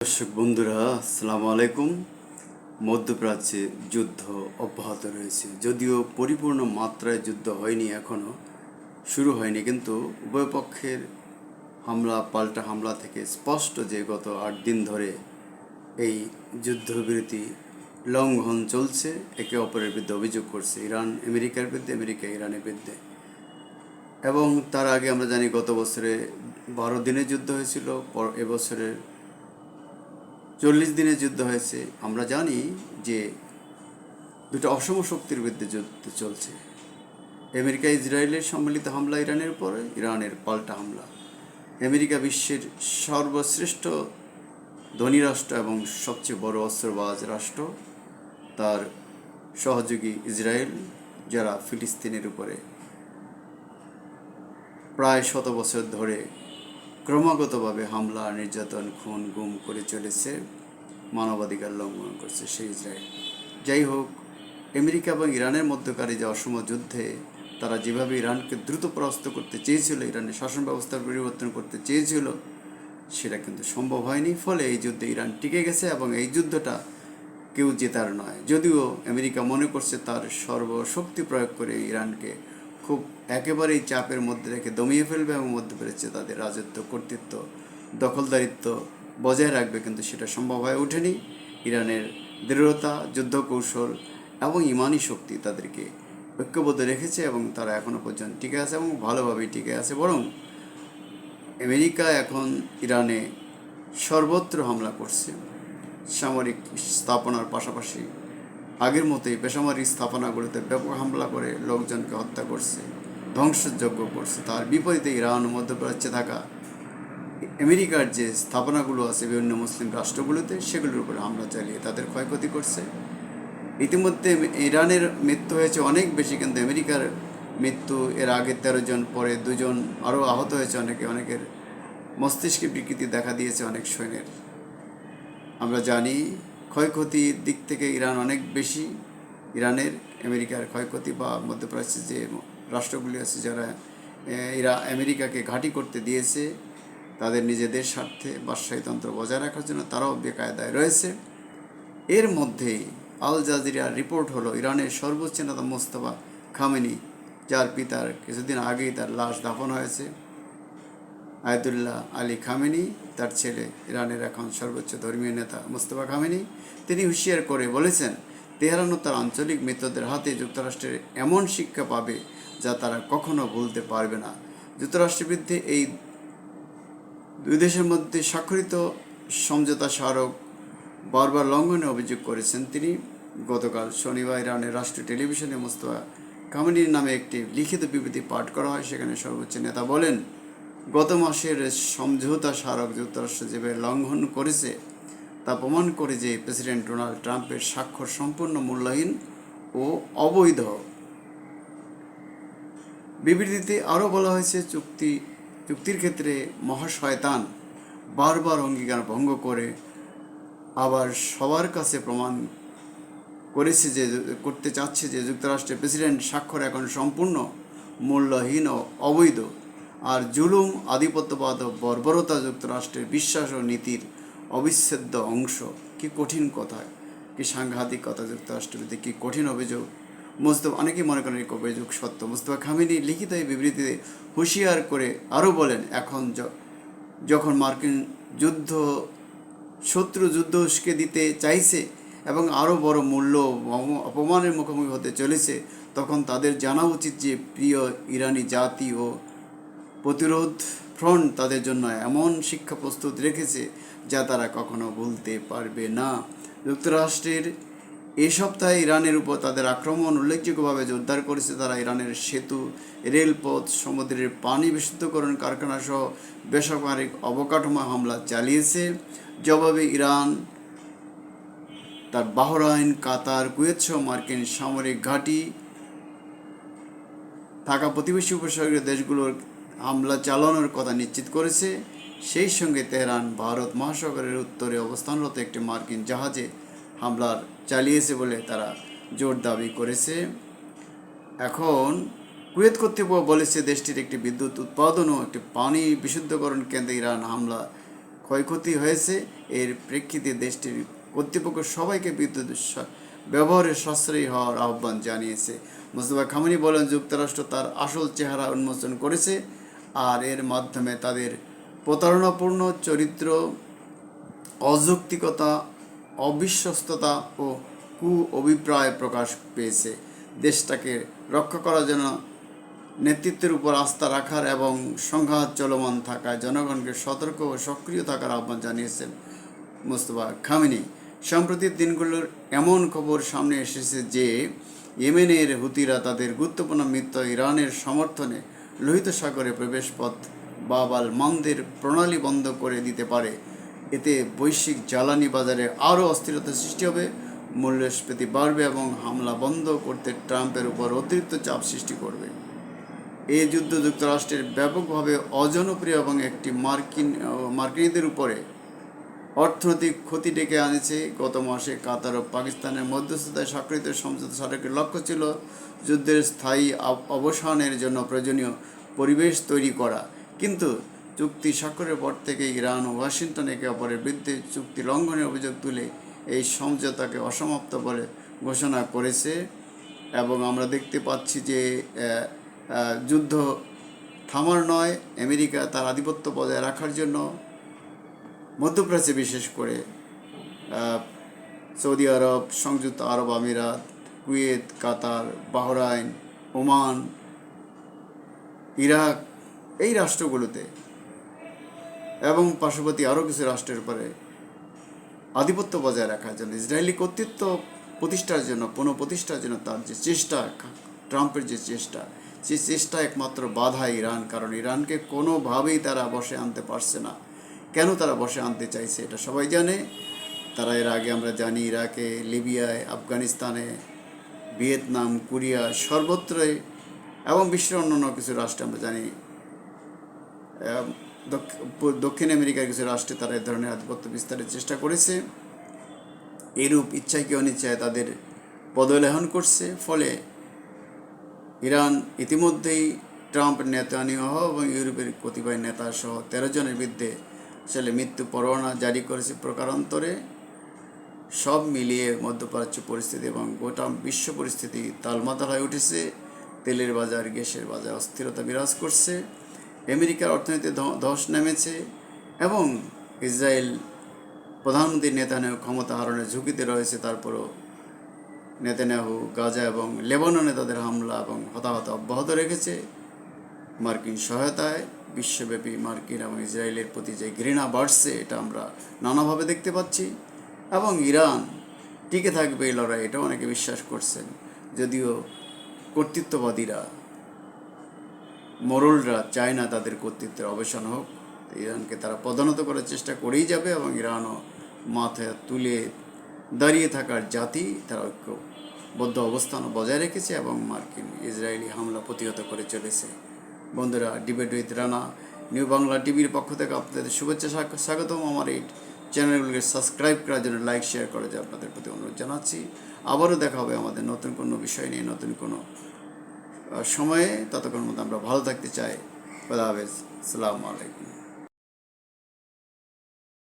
দর্শক বন্ধুরা, আসসালামু আলাইকুম। মধ্যপ্রাচ্যে যুদ্ধ অব্যাহত রয়েছে, যদিও পরিপূর্ণ মাত্রায় যুদ্ধ হয়নি, এখনও শুরু হয়নি, কিন্তু উভয় পক্ষের হামলা পাল্টা হামলা থেকে স্পষ্ট যে গত 8 দিন ধরে এই যুদ্ধবিরতি লঙ্ঘন চলছে। একে অপরের বিরুদ্ধে অভিযোগ করছে ইরান আমেরিকার বিরুদ্ধে, আমেরিকা ইরানের বিরুদ্ধে। এবং তার আগে আমরা জানি গত বছরে 12 দিনের যুদ্ধ হয়েছিল, এবছরের 40 দিনের যুদ্ধ হয়েছে। আমরা জানি যে দুটো অসম শক্তির বিরুদ্ধে যুদ্ধ চলছে। আমেরিকা ইসরায়েলের সম্মিলিত হামলা ইরানের উপরে, ইরানের পাল্টা হামলা। আমেরিকা বিশ্বের সর্বশ্রেষ্ঠ ধনী রাষ্ট্র এবং সবচেয়ে বড় অস্ত্রবাজ রাষ্ট্র। তার সহযোগী ইসরায়েল, যারা ফিলিস্তিনের উপরে প্রায় 100 বছর ধরে ক্রমাগতভাবে হামলা, নির্যাতন, খুন, গুম করে চলেছে, মানবাধিকার লঙ্ঘন করছে সেই ইসরায়েল। যাই হোক, আমেরিকা এবং ইরানের মধ্যকার যে অসম যুদ্ধে তারা যেভাবে ইরানকে দ্রুত পরাস্ত করতে চেয়েছিল, ইরানের শাসন ব্যবস্থার পরিবর্তন করতে চেয়েছিল, সেটা কিন্তু সম্ভব হয়নি। ফলে এই যুদ্ধে ইরান টিকে গেছে এবং এই যুদ্ধটা কেউ জেতার নয়। যদিও আমেরিকা মনে করছে তার সর্বশক্তি প্রয়োগ করে ইরানকে খুব একেবারেই চাপের মধ্যে রেখে দমিয়ে ফেলবে এবং মধ্যপ্রাচ্যে তাদের রাজত্ব, কর্তৃত্ব, দখলদারিত্ব বজায় রাখবে, কিন্তু সেটা সম্ভব হয়ে ওঠেনি। ইরানের দৃঢ়তা, যুদ্ধ কৌশল এবং ইমানি শক্তি তাদেরকে ঐক্যবদ্ধ রেখেছে এবং তারা এখনও পর্যন্ত টিকে আছে এবং ভালোভাবেই টিকে আছে। বরং আমেরিকা এখন ইরানে সর্বত্র হামলা করছে, সামরিক স্থাপনার পাশাপাশি আগের মতোই বেসামরিক স্থাপনাগুলোতে ব্যাপক হামলা করে লোকজনকে হত্যা করছে, ধ্বংসযজ্ঞ করছে। তার বিপরীতে ইরান ও মধ্যপ্রাচ্যে থাকা আমেরিকার যে স্থাপনাগুলো আছে বিভিন্ন মুসলিম রাষ্ট্রগুলোতে, সেগুলোর উপরে হামলা চালিয়ে তাদের ক্ষয়ক্ষতি করছে। ইতিমধ্যে ইরানের মৃত্যু হয়েছে অনেক বেশি, কিন্তু আমেরিকার মৃত্যু এর আগে 13 জন, পরে 2 জন আরও আহত হয়েছে। অনেকের মস্তিষ্কে বিকৃতি দেখা দিয়েছে অনেক সৈন্যের। আমরা জানি ক্ষয়ক্ষতির দিক থেকে ইরান অনেক বেশি। ইরানের আমেরিকার ক্ষয়ক্ষতি বা মধ্যপ্রাচ্যে যে রাষ্ট্রগুলি আছে যারা আমেরিকাকে ঘাঁটি করতে দিয়েছে তাদের নিজেদের স্বার্থে বাদশাহীতন্ত্র বজায় রাখার জন্য, তারাও বেকায়দায় রয়েছে। এর মধ্যেই আল জাজিরার রিপোর্ট হলো ইরানের সর্বোচ্চ নেতা মোস্তফা খামেনি, যার পিতার কিছুদিন আগেই তার লাশ দাফন হয়েছে, আয়াতুল্লাহ আলী খামেনি, তার ছেলে, ইরানের এখন সর্বোচ্চ ধর্মীয় নেতা মোস্তফা খামেনি, তিনি হুঁশিয়ার করে বলেছেন তেহরান ও তার আঞ্চলিক মিত্রদের হাতে যুক্তরাষ্ট্রের এমন শিক্ষা পাবে যা তারা কখনো ভুলতে পারবে না। যুক্তরাষ্ট্রের বিরুদ্ধে এই দুই দেশের মধ্যে স্বাক্ষরিত সমঝোতা স্মারক বারবার লঙ্ঘনের অভিযোগ করেছেন তিনি। গতকাল শনিবার ইরানের রাষ্ট্রীয় টেলিভিশনে মোস্তফা খামেনির নামে একটি লিখিত বিবৃতি পাঠ করা হয়। সেখানে সর্বোচ্চ নেতা বলেন, গত মাসের সমঝোতা স্মারক যুক্তরাষ্ট্র যেভাবে লঙ্ঘন করেছে তা প্রমাণ করে যে প্রেসিডেন্ট ডোনাল্ড ট্রাম্পের স্বাক্ষর সম্পূর্ণ মূল্যহীন ও অবৈধ। বিবৃতিতে আরও বলা হয়েছে, চুক্তির ক্ষেত্রে মহাশয়তান বারবার অঙ্গীকার ভঙ্গ করে আবার সবার কাছে প্রমাণ করতে চাচ্ছে যে যুক্তরাষ্ট্রের প্রেসিডেন্ট স্বাক্ষর এখন সম্পূর্ণ মূল্যহীন ও অবৈধ। আর জুলুম, আধিপত্যবাদ ও বর্বরতা যুক্তরাষ্ট্রের বিশ্বাস ও নীতির অবিচ্ছেদ্য অংশ। কি কঠিন কথা, কি সাংঘাতিক কথা! যুক্তরাষ্ট্রের বিরুদ্ধে কি কঠিন অভিযোগ! অনেকেই মনে করেন এই অভিযোগ সত্য। মোস্তফা খামেনি লিখিত এই বিবৃতিতে হুঁশিয়ার করে আরও বলেন, এখন যখন মার্কিন শত্রু যুদ্ধ উস্কে দিতে চাইছে এবং আরও বড় মূল্য অপমানের মুখোমুখি হতে চলেছে, তখন তাদের জানা উচিত যে প্রিয় ইরানি জাতি ও প্রতিরোধ ফ্রন্ট তাদের জন্য এমন শিক্ষা প্রস্তুত রেখেছে যা তারা কখনো ভুলতে পারবে না। যুক্তরাষ্ট্রের এই সপ্তাহে ইরানের উপর তাদের আক্রমণ উল্লেখযোগ্যভাবে জোরদার করেছে। তারা ইরানের সেতু, রেলপথ, সমুদ্রের পানি বিশুদ্ধকরণ কারখানা সহ বেসামরিক অবকাঠামো হামলা চালিয়েছে। জবাবে ইরান তার বাহরাইন, কাতার, কুয়েত সহ মার্কিন সামরিক ঘাঁটি থাকা প্রতিবেশী উপসাগরীয় দেশগুলোর হামলা চালানোর কথা নিশ্চিত করেছে। সেই সঙ্গে তেহরান ভারত মহাসাগরের উত্তরে অবস্থানরত একটি মার্কিন জাহাজে হামলার চালিয়েছে বলে তারা জোর দাবি করেছে। এখন কুয়েত কর্তৃপক্ষ বলেছে দেশটির একটি বিদ্যুৎ উৎপাদন ও একটি পানি বিশুদ্ধকরণ কেন্দ্রে ইরান হামলা ক্ষয়ক্ষতি হয়েছে। এর প্রেক্ষিতে দেশটির কর্তৃপক্ষ সবাইকে বিদ্যুৎ ব্যবহারের সাশ্রয়ী হওয়ার আহ্বান জানিয়েছে। মোস্তফা খামেনি বলেন, যুক্তরাষ্ট্র তার আসল চেহারা উন্মোচন করেছে, আর এর মাধ্যমে তাদের প্রতারণাপূর্ণ চরিত্র, অযৌক্তিকতা, অবিশ্বস্ততা ও কু অভিপ্রায় প্রকাশ পেয়েছে। দেশটাকে রক্ষা করার জন্য নেতৃত্বের উপর আস্থা রাখার এবং সংঘাত চলমান থাকায় জনগণকে সতর্ক ও সক্রিয় থাকার আহ্বান জানিয়েছেন মোস্তফা খামেনি। সাম্প্রতিক দিনগুলোর এমন খবর সামনে এসেছে যে ইয়েমেনের হুতিরা তাদের গুরুত্বপূর্ণ মিত্র ইরানের সমর্থনে লোহিত সাগরে প্রবেশপথ বাব আল মান্দের প্রণালী বন্ধ করে দিতে পারে। এতে বৈশ্বিক জ্বালানি বাজারে আরও অস্থিরতা সৃষ্টি হবে, মূল্যস্ফীতি বাড়বে এবং হামলা বন্ধ করতে ট্রাম্পের উপর অতিরিক্ত চাপ সৃষ্টি করবে। এই যুদ্ধ যুক্তরাষ্ট্রের ব্যাপকভাবে অজনপ্রিয় এবং একটি মার্কিনীদের উপরে অর্থনৈতিক ক্ষতি ডেকে আনেছে। গত মাসে কাতার ও পাকিস্তানের মধ্যস্থতায় স্বাক্ষরিত সমঝোতা স্মারকের লক্ষ্য ছিল যুদ্ধের স্থায়ী অবসানের জন্য প্রয়োজনীয় পরিবেশ তৈরি করা, কিন্তু চুক্তি স্বাক্ষরের পর থেকে ইরান ও ওয়াশিংটন একে অপরের বিরুদ্ধে চুক্তি লঙ্ঘনের অভিযোগ তুলে এই সমঝোতাকে অসমাপ্ত বলে ঘোষণা করেছে। এবং আমরা দেখতে পাচ্ছি যে যুদ্ধ থামার নয়, আমেরিকা তার আধিপত্য বজায় রাখার জন্য মধ্যপ্রাচ্যে বিশেষ করে সৌদি আরব, সংযুক্ত আরব আমিরাত, কুয়েত, কাতার, বাহরাইন, ওমান, ইরাক, এই রাষ্ট্রগুলোতে এবং পার্শ্ববর্তী আরও কিছু রাষ্ট্রের উপরে আধিপত্য বজায় রাখার জন্য, ইসরায়েলি কর্তৃত্ব প্রতিষ্ঠার জন্য, পুনঃপ্রতিষ্ঠার জন্য তার যে চেষ্টা, ট্রাম্পের যে চেষ্টা, সেই চেষ্টা একমাত্র বাধা ইরান। কারণ ইরানকে কোনোভাবেই তারা বসে আনতে পারছে না। কেন তারা বসে আনতে চাইছে এটা সবাই জানে। তারা এর আগে আমরা জানি ইরাকে, লিবিয়ায়, আফগানিস্তানে, ভিয়েতনাম, কোরিয়া, সর্বত্রই এবং বিশ্বের অন্যান্য কিছু রাষ্ট্রে আমরা জানি, দক্ষিণ আমেরিকার কিছু রাষ্ট্রে তারা এ ধরনের আধিপত্য বিস্তারের চেষ্টা করেছে। এরূপ ইচ্ছায় কি অনিচ্ছায় তাদের পদলেহন করছে। ফলে ইরান ইতিমধ্যেই ট্রাম্প, নেতানিয়াহু এবং ইউরোপের কতিপয় নেতা সহ 13 জনের বিরুদ্ধে আসলে মৃত্যু পরোয়ানা জারি করেছে প্রকারান্তরে। সব মিলিয়ে মধ্যপ্রাচ্য পরিস্থিতি এবং গোটা বিশ্ব পরিস্থিতি তালমাতাল হয়ে উঠেছে। তেলের বাজার, গ্যাসের বাজার অস্থিরতা বিরাজ করছে, আমেরিকার অর্থনীতি ধস নেমেছে এবং ইসরায়েল প্রধানমন্ত্রী নেতানিয়াহু ক্ষমতা হারানোর ঝুঁকিতে রয়েছে। তারপরও নেতানিয়াহু গাজা এবং লেবাননে তাদের হামলা এবং হতাহত অব্যাহত রেখেছে। মার্কিন সহায়তায় বিশ্বব্যাপী মার্কিন এবং ইসরায়েলের প্রতি যে ঘৃণা বাড়ছে, এটা আমরা নানাভাবে দেখতে পাচ্ছি। এবং ইরান টিকে থাকবে এই লড়াই, এটা অনেকে বিশ্বাস করছেন, যদিও কর্তৃত্ববাদীরা, মোরলরা চায় না তাদের কর্তৃত্বের অবসান হোক। ইরানকে তারা পদানত করার চেষ্টা করেই যাবে এবং ইরানও মাথায় তুলে দাঁড়িয়ে থাকার জাতি, তারা ঐক্যবদ্ধ অবস্থানও বজায় রেখেছে এবং মার্কিন ইসরায়েলি হামলা প্রতিহত করে চলেছে। বন্ধুরা, debate with Rana new Bangla টিভির পক্ষ থেকে আপনাদের শুভেচ্ছা স্বাগতম। আমার এই চ্যানেলগুলিকে সাবস্ক্রাইব করার জন্য, লাইক শেয়ার করার জন্য আপনাদের প্রতি অনুরোধ জানাচ্ছি। আবারও দেখা হবে আমাদের নতুন কোনো বিষয় নিয়ে, নতুন কোনো সময়ে। ততক্ষণ মধ্যে আমরা ভালো থাকতে চাই। খোদা হাফেজ, আসসালামু আলাইকুম।